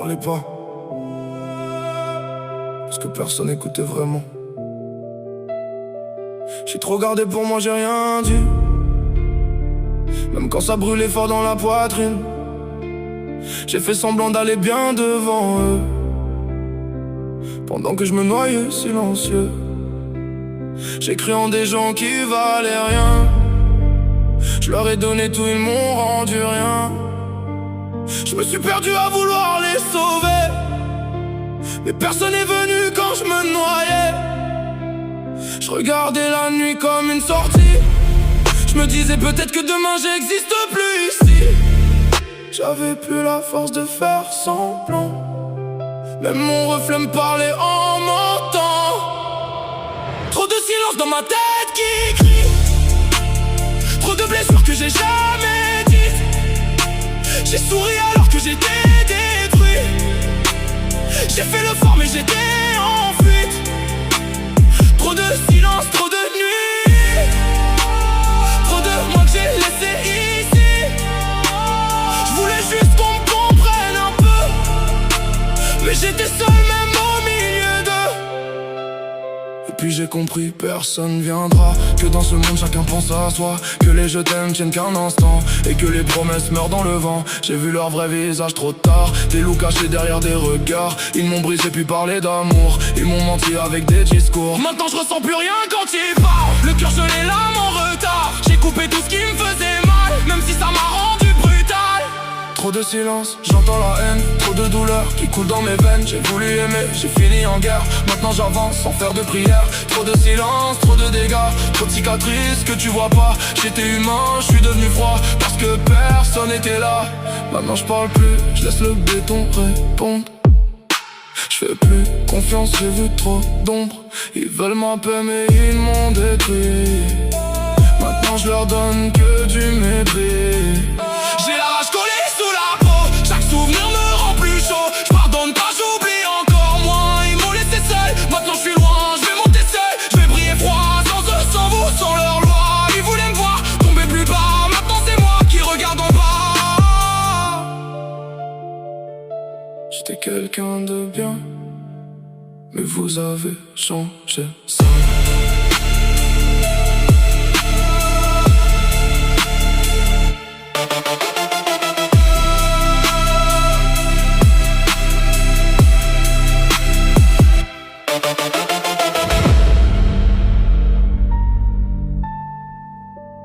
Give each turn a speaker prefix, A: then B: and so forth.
A: parlais pas, parce que personne n'écoutait vraiment. J'ai trop gardé pour moi, j'ai rien dit, même quand ça brûlait fort dans la poitrine. J'ai fait semblant d'aller bien devant eux, pendant que je me noyais silencieux. J'ai cru en des gens qui valaient rien. Je leur ai donné tout, ils m'ont rendu rien. Je me suis perdu à vouloir les sauver, mais personne n'est venu quand je me noyais. Je regardais la nuit comme une sortie. Je me disais peut-être que demain j'existe plus ici. J'avais plus la force de faire semblant, même mon reflet me parlait en mentant. Trop de silence dans ma tête qui crie, trop de blessures que j'ai jamais dites. J'ai souri alors que j'étais détruit. J'ai fait le fort mais j'étais en fuite. Trop de silence, trop de nuit, trop de moi que j'ai laissé ici. Je voulais juste qu'on me comprenne un peu, mais j'étais seul même au milieu d'eux. Et puis j'ai compris, personne viendra, que dans ce monde chacun pense à soi, que les je t'aime tiennent qu'un instant, et que les promesses meurent dans le vent. J'ai vu leur vrai visage trop tard, des loups cachés derrière des regards. Ils m'ont brisé puis parlé d'amour, ils m'ont menti avec des discours. Maintenant je ressens plus rien quand ils parlent, le cœur gelé, l'âme en retard. J'ai coupé tout ce qui me faisait mal, même si ça m'a rendu brutal. Trop de silence, j'entends la haine, trop de douleur qui coule dans mes veines. J'ai voulu aimer, j'ai fini en guerre, maintenant j'avance sans faire de prière. Trop de silence, trop de dégâts, trop de cicatrices que tu vois pas. J'étais humain, je suis devenu froid, parce que personne n'était là. Maintenant je parle plus, je laisse le béton répondre. Je fais plus confiance, j'ai vu trop d'ombre. Ils veulent ma paix mais ils m'ont détruit. Maintenant je leur donne que du mépris. J'ai la rage collée sous la peau, chaque souvenir me rend plus chaud. Je pardonne pas, j'oublie encore moins. Ils m'ont laissé seul, maintenant je suis loin. Je vais monter seul, je vais briller froid. Sans eux, sans vous, sans leur loi. Ils voulaient me voir tomber plus bas, maintenant c'est moi qui regarde en bas. J'étais quelqu'un de bien, mais vous avez changé ça.